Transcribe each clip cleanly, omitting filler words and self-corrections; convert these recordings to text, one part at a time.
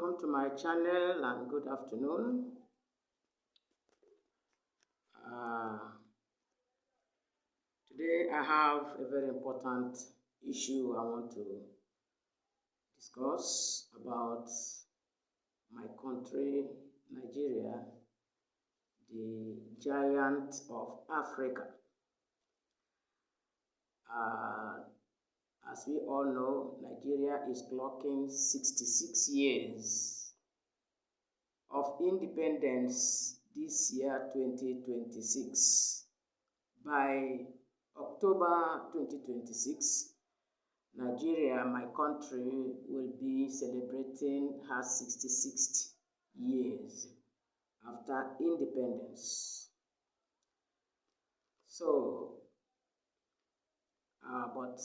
welcome to my channel and good afternoon. Today I have a very important issue I want to discuss about my country, Nigeria, the giant of Africa. As we all know, Nigeria is clocking 66 years of independence this year, 2026. By October 2026, Nigeria, my country, will be celebrating her 66th years after independence. So, but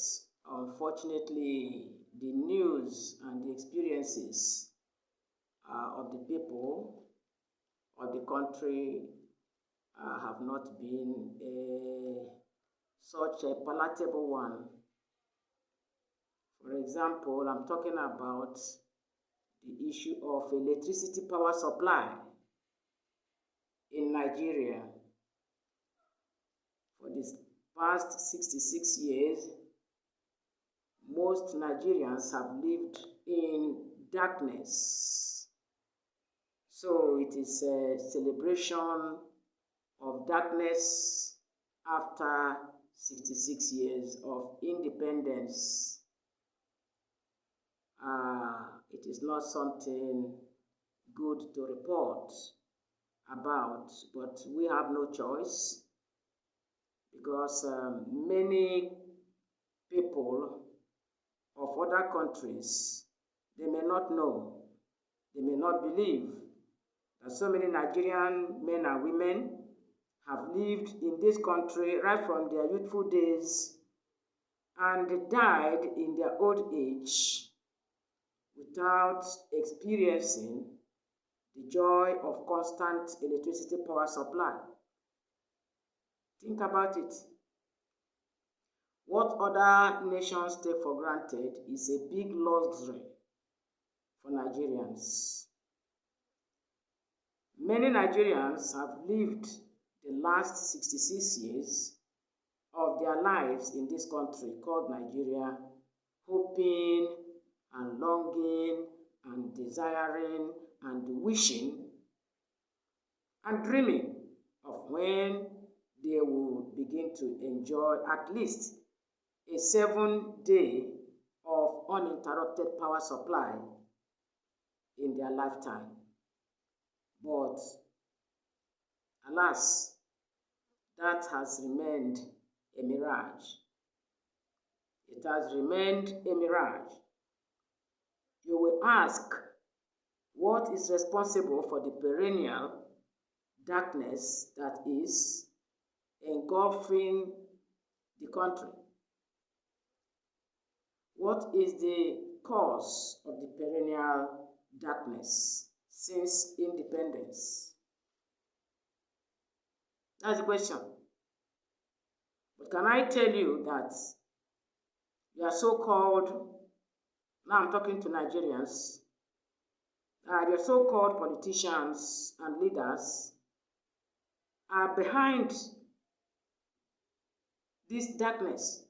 unfortunately, the news and the experiences of the people of the country have not been such a palatable one. For example, I'm talking about the issue of electricity power supply in Nigeria. For this past 66 years, most Nigerians have lived in darkness. So it is a celebration of darkness after 66 years of independence. It is not something good to report about, but we have no choice because many people of other countries, they may not know, they may not believe that so many Nigerian men and women have lived in this country right from their youthful days and died in their old age without experiencing the joy of constant electricity power supply. Think about it. What other nations take for granted is a big luxury for Nigerians. Many Nigerians have lived the last 66 years of their lives in this country called Nigeria, hoping and longing and desiring and wishing and dreaming of when they will begin to enjoy at least a 7-day of uninterrupted power supply in their lifetime. But alas, that has remained a mirage. It has remained a mirage. You will ask, what is responsible for the perennial darkness that is engulfing the country? What is the cause of the perennial darkness since independence? That's the question. But can I tell you that your so-called, now I'm talking to Nigerians, your so-called politicians and leaders are behind this darkness?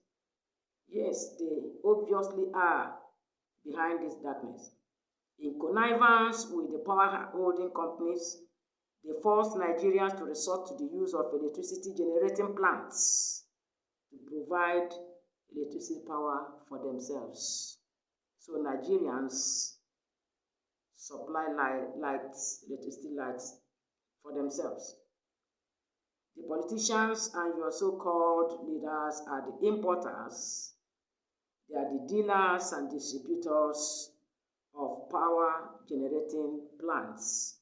Yes, they obviously are behind this darkness. In connivance with the power holding companies, they force Nigerians to resort to the use of electricity generating plants to provide electricity power for themselves. So Nigerians supply electricity lights for themselves. The politicians and your so-called leaders are the importers. They are the dealers and distributors of power generating plants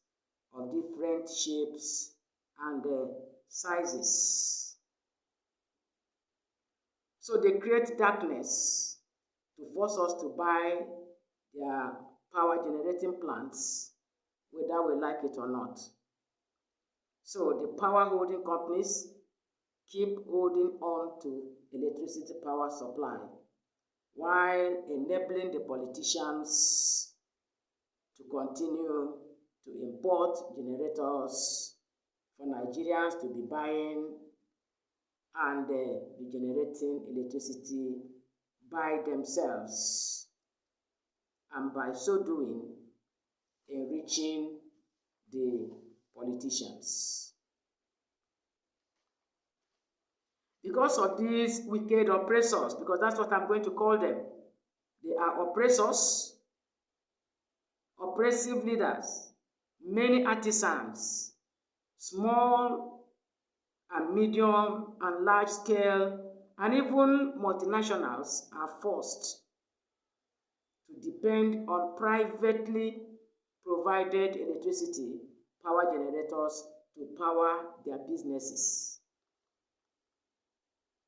of different shapes and sizes. So they create darkness to force us to buy their power generating plants, whether we like it or not. So the power holding companies keep holding on to electricity power supply while enabling the politicians to continue to import generators for Nigerians to be buying and be generating electricity by themselves, and by so doing, enriching the politicians. Because of these wicked oppressors, because that's what I'm going to call them, they are oppressors, oppressive leaders, many artisans, small and medium and large scale, and even multinationals are forced to depend on privately provided electricity power generators to power their businesses.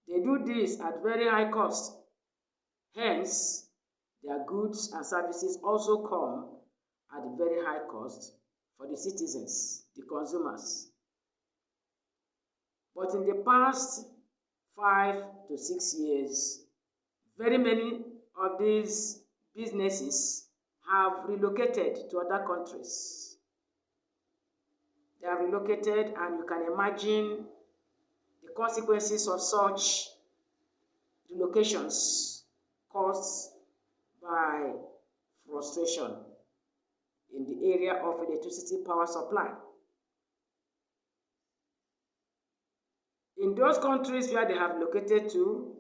They do this at very high cost. Hence, their goods and services also come at a very high cost for the citizens, the consumers. But in the past 5 to 6 years, very many of these businesses have relocated to other countries. They have relocated, and you can imagine the consequences of such relocations caused by frustration in the area of electricity power supply. In those countries where they have relocated to,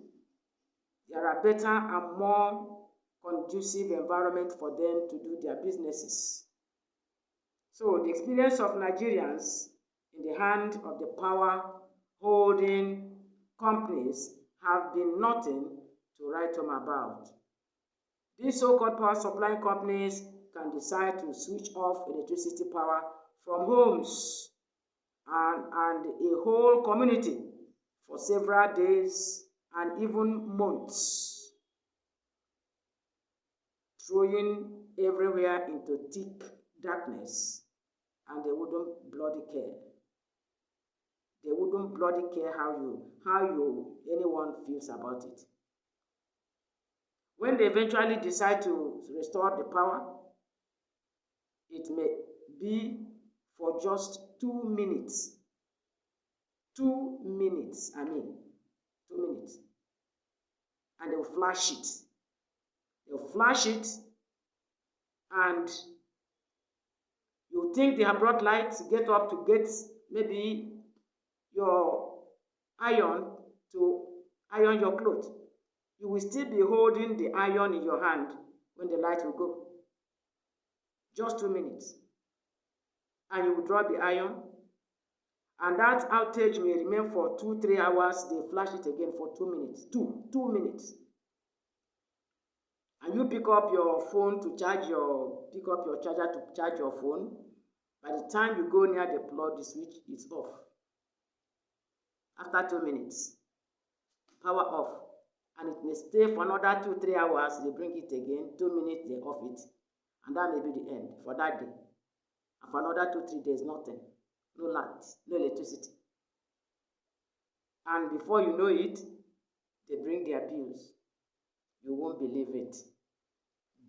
there are better and more conducive environment for them to do their businesses. So the experience of Nigerians in the hand of the power holding companies have been nothing to write home about. These so-called power supplying companies can decide to switch off electricity power from homes and a whole community for several days and even months, throwing everywhere into thick darkness, and they wouldn't bloody care. They wouldn't bloody care how anyone feels about it. When they eventually decide to restore the power, it may be for just 2 minutes. 2 minutes, 2 minutes. And they'll flash it. They'll flash it, and you think they have brought light to get up to get maybe your iron to iron your clothes. You will still be holding the iron in your hand when the light will go. Just 2 minutes. And you will drop the iron, and that outage may remain for 2-3 hours. They flash it again for 2 minutes. 2 minutes. And you pick up your phone to charge pick up your charger to charge your phone. By the time you go near the plug, the switch is off. After 2 minutes, power off. And it may stay for another 2-3 hours. They bring it again. 2 minutes, they off it. And that may be the end for that day. And for another 2-3 days, nothing. No light, no electricity. And before you know it, they bring their bills. You won't believe it.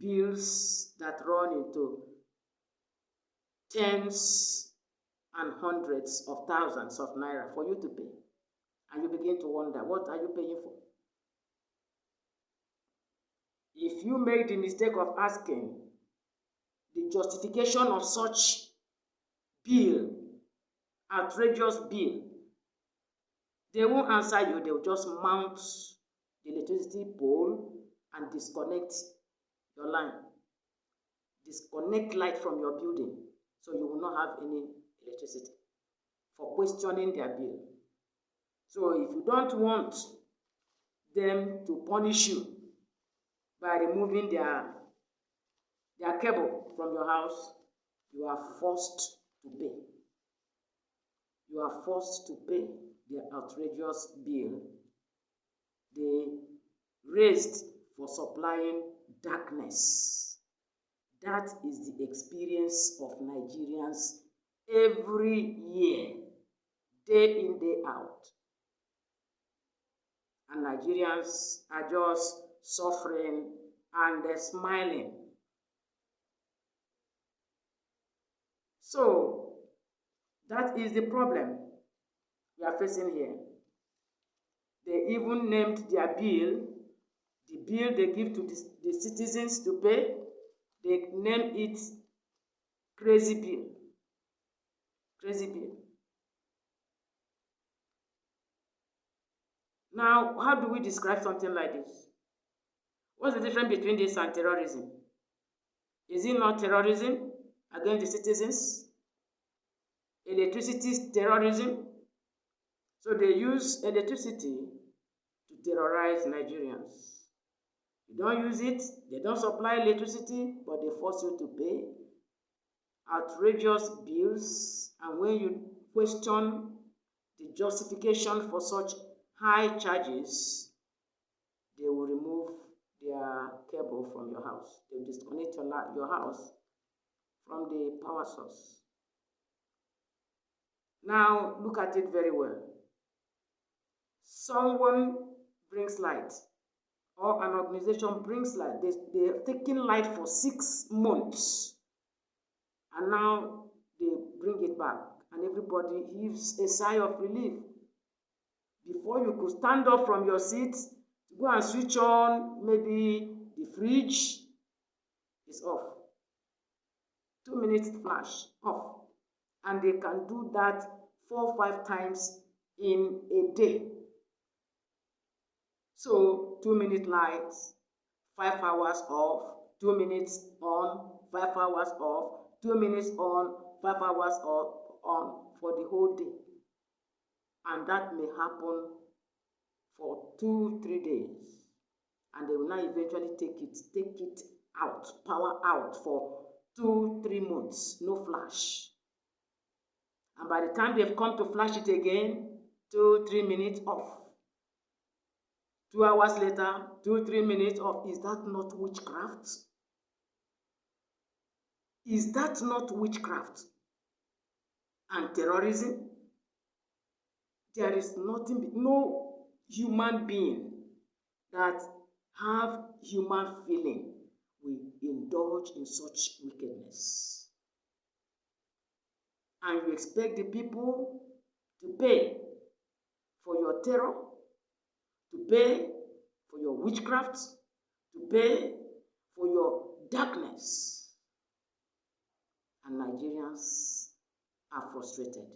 Bills that run into tens and hundreds of thousands of naira for you to pay. And you begin to wonder, what are you paying for? If you make the mistake of asking the justification of such bill, outrageous bill, they won't answer you. They will just mount the electricity pole and disconnect your line. Disconnect light from your building, so you will not have any electricity, for questioning their bill. So if you don't want them to punish you by removing their cable from your house, you are forced to pay. You are forced to pay their outrageous bill they raised for supplying darkness. That is the experience of Nigerians every year, day in, day out. And Nigerians are just suffering and they're smiling. So that is the problem we are facing here. They even named their bill, the bill they give to the citizens to pay, they name it crazy bill. Crazy bill. Now, how do we describe something like this? What's the difference between this and terrorism? Is it not terrorism against the citizens? Electricity is terrorism. So they use electricity to terrorize Nigerians. You don't use it, they don't supply electricity, but they force you to pay outrageous bills. And when you question the justification for such high charges, they will remove their cable from your house. They will disconnect your house from the power source. Now, look at it very well. Someone brings light, or an organization brings light. They're taking light for 6 months, and now they bring it back, and everybody heaves a sigh of relief. Before you could stand up from your seat to go and switch on, maybe the fridge is off. 2 minutes flash, off. And they can do that 4 or 5 times in a day. So 2 minute light, 5 hours off, 2 minutes on, 5 hours off, 2 minutes on, 5 hours off, on for the whole day. And that may happen for 2-3 days. And they will now eventually take it out, power out for 2-3 months, no flash. And by the time they've come to flash it again, 2-3 minutes off. 2 hours later, 2-3 minutes off. Is that not witchcraft? Is that not witchcraft and terrorism? There is nothing, no human being that have human feeling will indulge in such wickedness. And you expect the people to pay for your terror, to pay for your witchcraft, to pay for your darkness. And Nigerians are frustrated.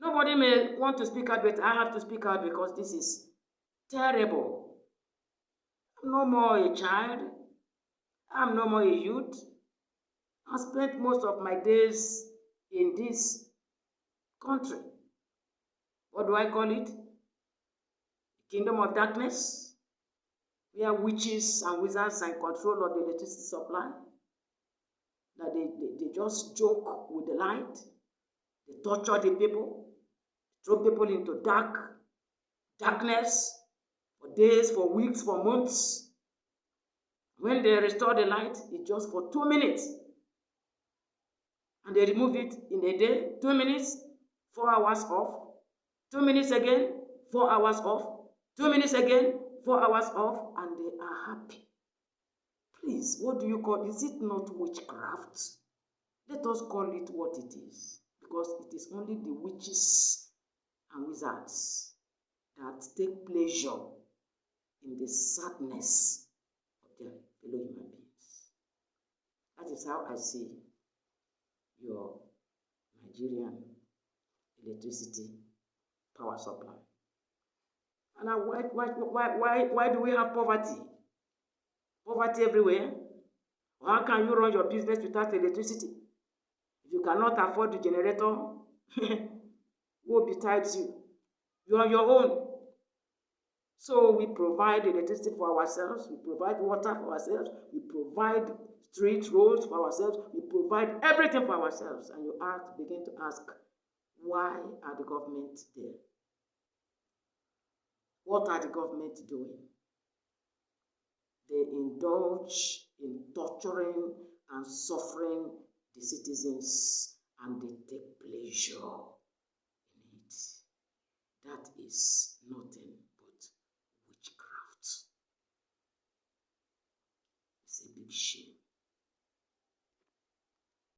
Nobody may want to speak out, but I have to speak out because this is terrible. I'm no more a child. I'm no more a youth. I spent most of my days in this country. What do I call it? Kingdom of darkness, where witches and wizards are in control of the electricity supply. That they just joke with the light. They torture the people, throw people into darkness for days, for weeks, for months. When they restore the light, it's just for 2 minutes. And they remove it in a day, 2 minutes, 4 hours off, 2 minutes again, 4 hours off, 2 minutes again, 4 hours off, and they are happy. Please, what do you call it? Is it not witchcraft? Let us call it what it is, because it is only the witches and wizards that take pleasure in the sadness of their fellow human beings. That is how I see your Nigerian electricity power supply. And why do we have poverty? Poverty everywhere. How can you run your business without electricity? If you cannot afford the generator, woe betides you. You are on your own. So we provide electricity for ourselves, we provide water for ourselves, we provide street roads for ourselves, we provide everything for ourselves. And you begin to ask, why are the government there? What are the government doing? They indulge in torturing and suffering the citizens, and they take pleasure in it. That is nothing but witchcraft. It's a big shame.